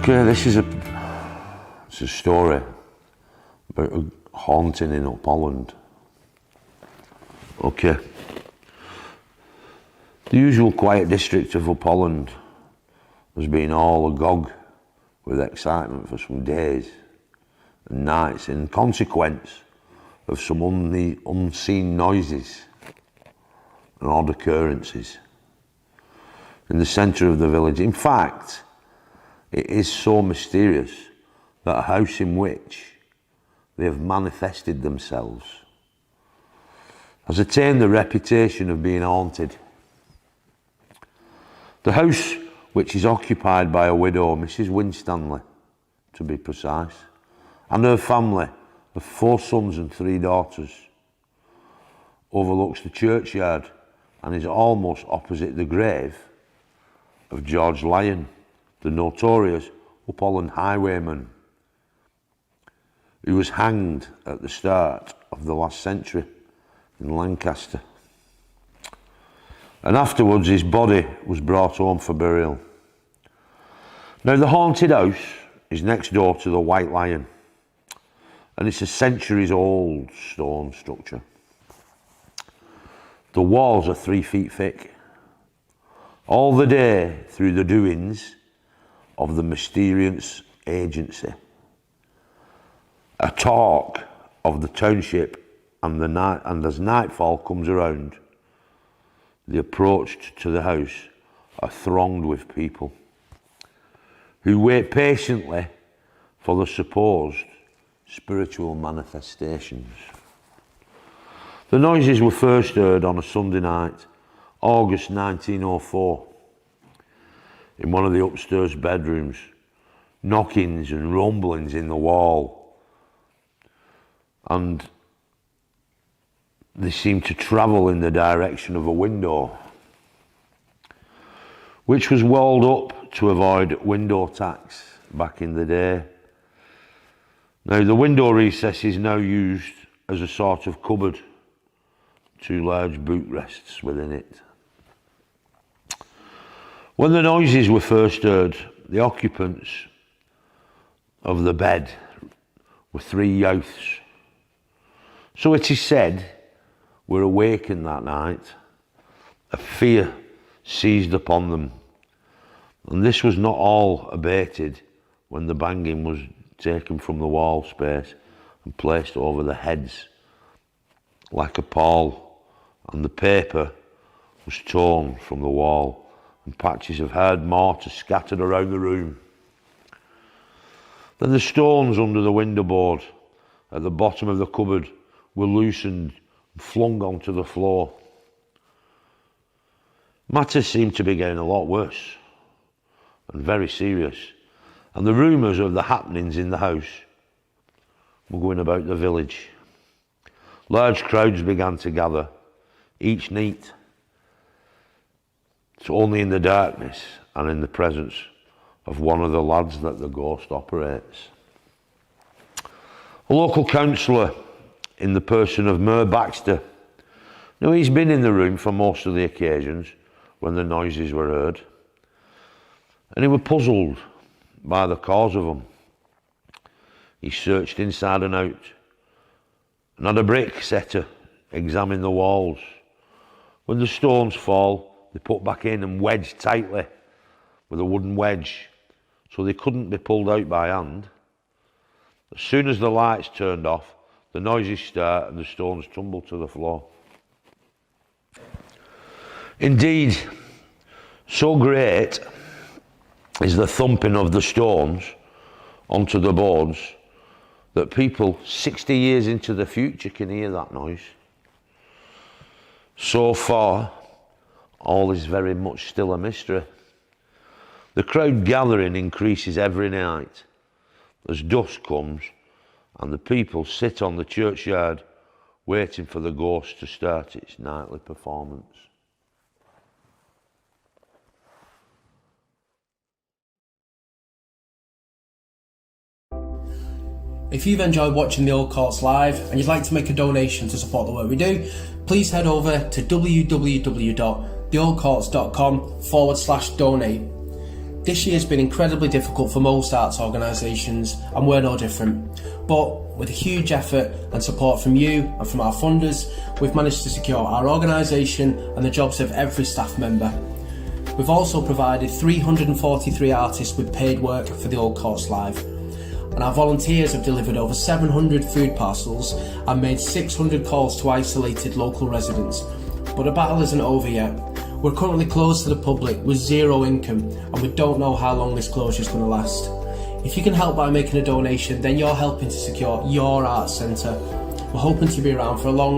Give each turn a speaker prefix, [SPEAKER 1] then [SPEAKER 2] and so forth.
[SPEAKER 1] Okay, this is a story about a haunting in Up Holland. Okay. The usual quiet district of Up Holland has been all agog with excitement for some days and nights in consequence of some unseen noises and odd occurrences in the centre of the village. In fact, it is so mysterious that a house in which they have manifested themselves has attained the reputation of being haunted. The house, which is occupied by a widow, Mrs. Winstanley, to be precise, and her family of 4 sons and 3 daughters, overlooks the churchyard and is almost opposite the grave of George Lyon, the notorious Up Holland highwayman, who was hanged at the start of the last century in Lancaster. And afterwards his body was brought home for burial. Now the haunted house is next door to the White Lion, and it's a centuries-old stone structure. The walls are 3 feet thick. All the day through the doings of the mysterious agency, a talk of the township, and as nightfall comes around, the approach to the house are thronged with people who wait patiently for the supposed spiritual manifestations. The noises were first heard on a Sunday night, August 1904, in one of the upstairs bedrooms. Knockings and rumblings in the wall, and they seemed to travel in the direction of a window, which was walled up to avoid window attacks back in the day. Now the window recess is now used as a sort of cupboard, 2 large boot rests within it. When the noises were first heard, the occupants of the bed were 3 youths. So it is said, were awakened that night. A fear seized upon them, and this was not all abated when the banging was taken from the wall space and placed over the heads like a pall, and the paper was torn from the wall and patches of hard mortar scattered around the room. Then the stones under the window board at the bottom of the cupboard were loosened and flung onto the floor. Matters seemed to be getting a lot worse and very serious, and the rumours of the happenings in the house were going about the village. Large crowds began to gather, each night, so only in the darkness and in the presence of one of the lads that the ghost operates. A local councillor, in the person of Mer Baxter, now he's been in the room for most of the occasions when the noises were heard, and he was puzzled by the cause of them. He searched inside and out, and had a brick setter examine the walls. When the stones fall, they put back in and wedged tightly with a wooden wedge, so they couldn't be pulled out by hand. As soon as the lights turned off, the noises start and the stones tumble to the floor. Indeed, so great is the thumping of the stones onto the boards that people 60 years into the future can hear that noise. So far, all is very much still a mystery. The crowd gathering increases every night as dusk comes and the people sit on the churchyard waiting for the ghost to start its nightly performance.
[SPEAKER 2] If you've enjoyed watching the Old Courts live and you'd like to make a donation to support the work we do, please head over to www.theoldcourts.com/donate. This year has been incredibly difficult for most arts organisations and we're no different. But with a huge effort and support from you and from our funders, we've managed to secure our organisation and the jobs of every staff member. We've also provided 343 artists with paid work for the Old Courts Live. And our volunteers have delivered over 700 food parcels and made 600 calls to isolated local residents. But the battle isn't over yet. We're currently closed to the public with zero income and we don't know how long this closure is going to last. If you can help by making a donation, then you're helping to secure your arts centre. We're hoping to be around for a long